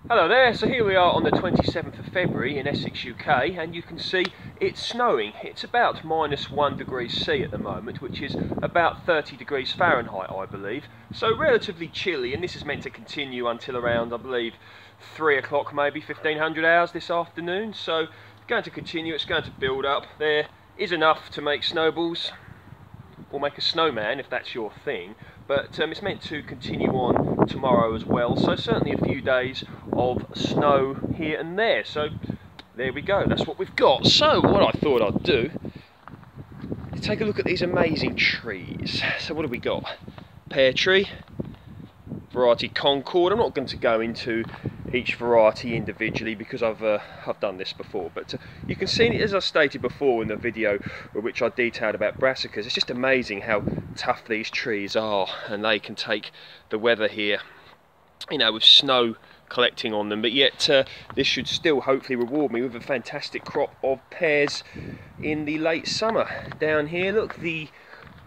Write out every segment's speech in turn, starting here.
Hello there, so here we are on the 27th of February in Essex, UK, and you can see it's snowing. It's about -1 degree C at the moment, which is about 30 degrees Fahrenheit, I believe. So relatively chilly, and this is meant to continue until around, I believe, 3 o'clock, maybe 1500 hours this afternoon. So it's going to continue, it's going to build up. There is enough to make snowballs, or make a snowman if that's your thing, but it's meant to continue on tomorrow as well, so certainly a few days of snow here and there. So there we go, that's what we've got. So what I thought I'd do is take a look at these amazing trees. So what have we got? Pear tree, variety Concorde. I'm not going to go into each variety individually because I've done this before, but you can see, as I stated before in the video which I detailed about brassicas, it's just amazing how tough these trees are, and they can take the weather here, you know, with snow collecting on them, but yet this should still hopefully reward me with a fantastic crop of pears in the late summer. Down here, look, the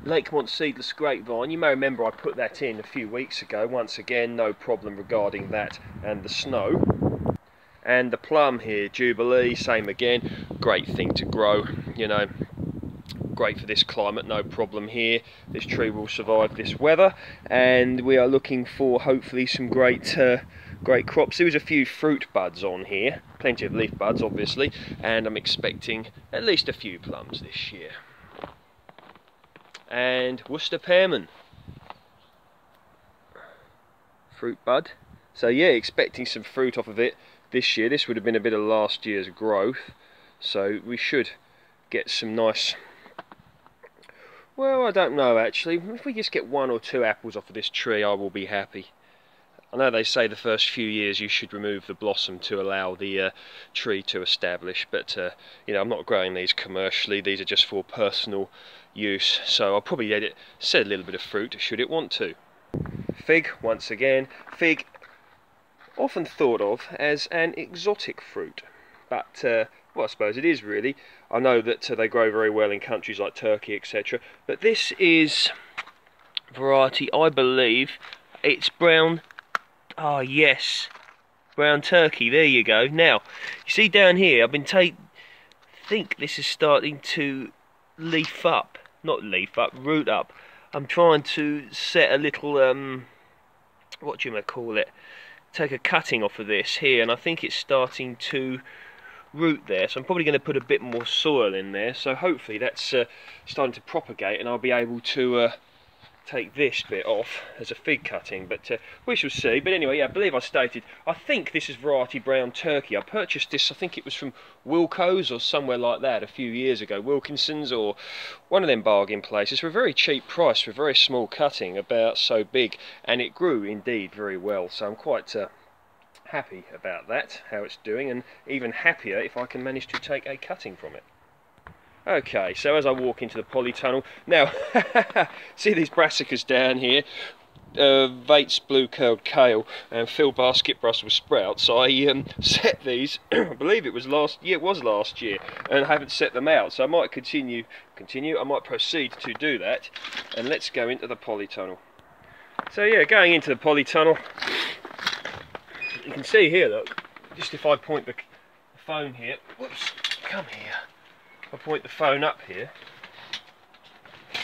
Lakemont seedless grapevine. You may remember I put that in a few weeks ago. Once again, no problem regarding that and the snow. And the plum here, Jubilee, same again. Great thing to grow, you know, great for this climate, no problem here. This tree will survive this weather, and we are looking for hopefully some great crops. There was a few fruit buds on here, plenty of leaf buds obviously, and I'm expecting at least a few plums this year. And Worcester Pearmain, fruit bud. So yeah, expecting some fruit off of it this year. This would have been a bit of last year's growth, so we should get some nice, well, I don't know actually, if we just get 1 or 2 apples off of this tree, I will be happy. I know they say the first few years you should remove the blossom to allow the tree to establish, but you know, I'm not growing these commercially. These are just for personal use, so I'll probably let it set a little bit of fruit should it want to. Fig, once again. Fig, often thought of as an exotic fruit, but well, I suppose it is really. I know that they grow very well in countries like Turkey, etc. But this is variety, I believe, it's brown. Ah, yes, brown turkey, there you go. Now, you see down here, I've been think this is starting to leaf up. Not leaf up, root up. I'm trying to set a little, what do you call it? Take a cutting off of this here, and I think it's starting to root there. So I'm probably going to put a bit more soil in there. So hopefully that's starting to propagate, and I'll be able to take this bit off as a fig cutting, but we shall see. But anyway, yeah, I believe I stated, I think this is variety brown turkey. I purchased this, I think it was from Wilco's or somewhere like that a few years ago, Wilkinson's or one of them bargain places, for a very cheap price for a very small cutting, about so big, and it grew indeed very well, so I'm quite happy about that, how it's doing, and even happier if I can manage to take a cutting from it. Okay, so as I walk into the Polytunnel, now, see these brassicas down here, Vate's blue curled kale and Phil Basket Brussels sprouts. I set these, I believe it was last year, and I haven't set them out, so I might continue, I might proceed to do that, and let's go into the Polytunnel. So yeah, going into the Polytunnel, you can see here, look, just if I point the phone here, whoops, come here. I'll point the phone up here. You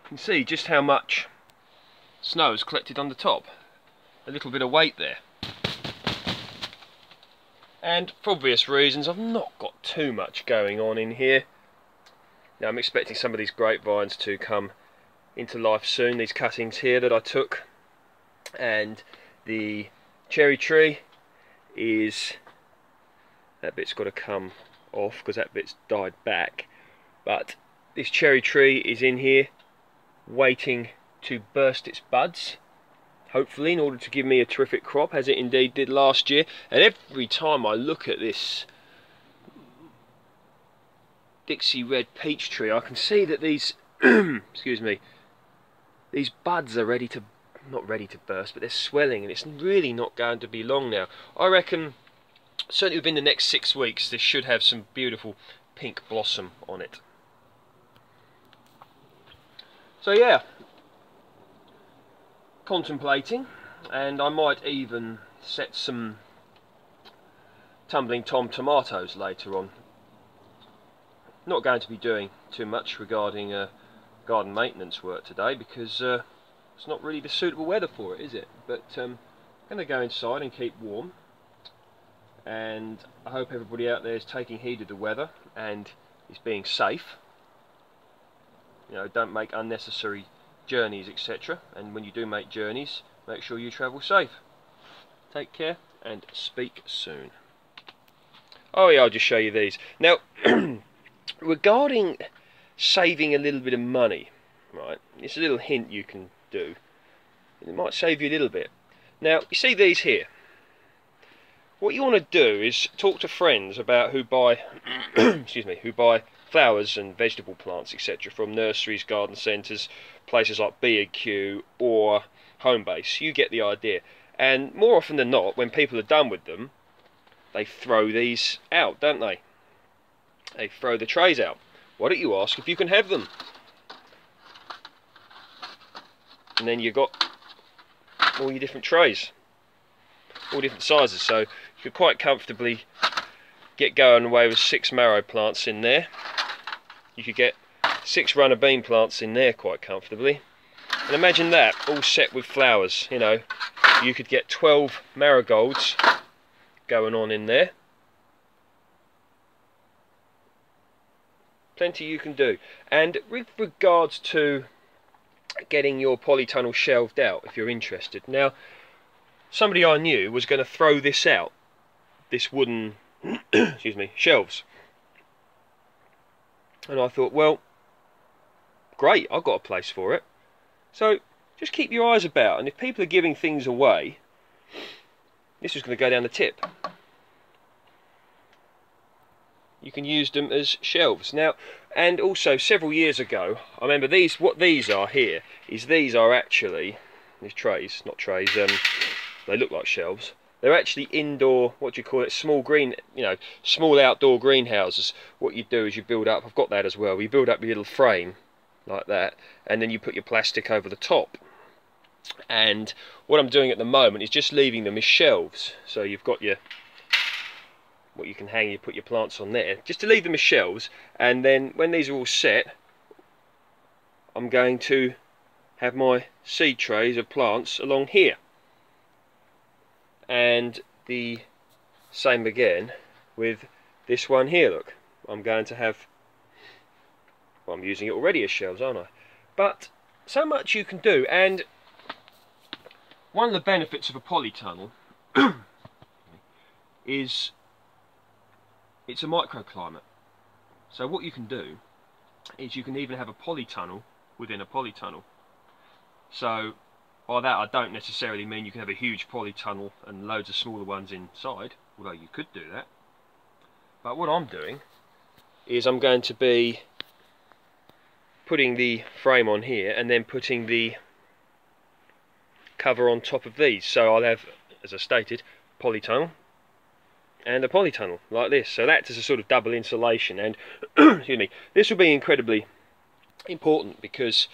can see just how much snow is collected on the top. A little bit of weight there. And for obvious reasons, I've not got too much going on in here. Now I'm expecting some of these grapevines to come into life soon, these cuttings here that I took. And the cherry tree is, that bit's got to come off because that bit's died back, but this cherry tree is in here waiting to burst its buds, hopefully, in order to give me a terrific crop, as it indeed did last year. And every time I look at this Dixie red peach tree, I can see that these excuse me, these buds are ready to, not ready to burst, but they're swelling, and it's really not going to be long now. I reckon certainly within the next 6 weeks this should have some beautiful pink blossom on it. So yeah, contemplating and I might even set some tumbling tom tomatoes later on. Not going to be doing too much regarding garden maintenance work today, because it's not really the suitable weather for it, is it? But I'm going to go inside and keep warm, and I hope everybody out there is taking heed of the weather and is being safe. You know, don't make unnecessary journeys, etc. And when you do make journeys, make sure you travel safe. Take care and speak soon. Oh yeah, I'll just show you these. Now, regarding saving a little bit of money, right, it's a little hint you can do, and it might save you a little bit. Now, you see these here. What you want to do is talk to friends about who buy excuse me, who buy flowers and vegetable plants, etc. from nurseries, garden centres, places like B&Q or Homebase. You get the idea. And more often than not, when people are done with them, they throw these out, don't they? They throw the trays out. Why don't you ask if you can have them? And then you've got all your different trays, all different sizes, so you could quite comfortably get going away with 6 marrow plants in there. You could get 6 runner bean plants in there quite comfortably. And imagine that, all set with flowers. You know, you could get 12 marigolds going on in there. Plenty you can do. And with regards to getting your polytunnel shelved out, if you're interested. Now, somebody I knew was going to throw this out, this wooden excuse me, shelves. And I thought, well, great, I've got a place for it. So just keep your eyes about, and if people are giving things away, this is going to go down the tip. You can use them as shelves. Now, and also several years ago, I remember these, what these are here, is these are actually, these trays, not trays, they look like shelves. They're actually indoor, what do you call it, small green, you know, small outdoor greenhouses. What you do is you build up, I've got that as well, you build up your little frame like that, and then you put your plastic over the top. And what I'm doing at the moment is just leaving them as shelves. So you've got your, what you can hang, you put your plants on there, just to leave them as shelves. And then when these are all set, I'm going to have my seed trays of plants along here. And the same again with this one here, look. I'm going to have, well, I'm using it already as shelves, aren't I? But so much you can do, and one of the benefits of a polytunnel is it's a microclimate. So what you can do is you can even have a polytunnel within a polytunnel. So by that I don't necessarily mean you can have a huge polytunnel and loads of smaller ones inside, although you could do that. But what I'm doing is I'm going to be putting the frame on here and then putting the cover on top of these. So I'll have, as I stated, polytunnel and a polytunnel like this. So that's a sort of double insulation, and excuse me, this will be incredibly important because,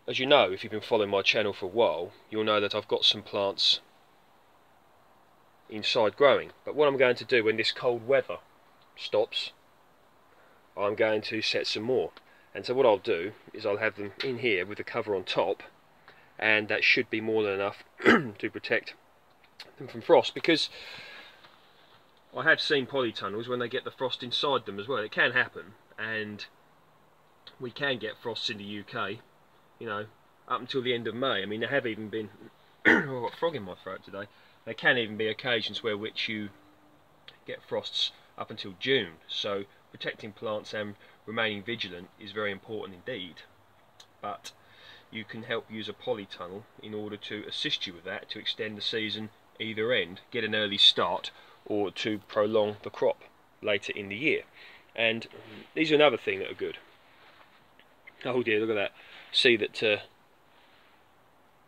as you know, if you've been following my channel for a while, you'll know that I've got some plants inside growing. But what I'm going to do when this cold weather stops, I'm going to set some more. And so what I'll do is I'll have them in here with the cover on top, and that should be more than enough to protect them from frost, because I have seen polytunnels when they get the frost inside them as well. It can happen, and we can get frosts in the UK, you know, up until the end of May. I mean, there have even been I've got a frog in my throat today. There can even be occasions where which you get frosts up until June. So protecting plants and remaining vigilant is very important indeed. But you can help use a polytunnel in order to assist you with that, to extend the season either end, get an early start, or to prolong the crop later in the year. And these are another thing that are good. Oh dear, look at that. See that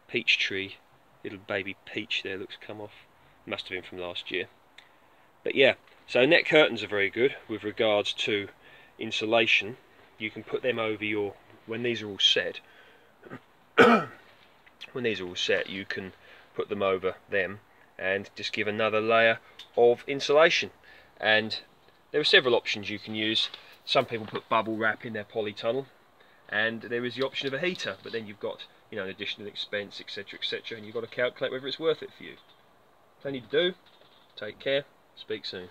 peach tree, little baby peach there looks come off. Must have been from last year. But yeah, so net curtains are very good with regards to insulation. You can put them over your, when these are all set, when these are all set, you can put them over them and just give another layer of insulation. And there are several options you can use. Some people put bubble wrap in their polytunnel, and there is the option of a heater, but then you've got, you know, an additional expense, etc, etc, and you've got to calculate whether it's worth it for you. Plenty to do. Take care. Speak soon.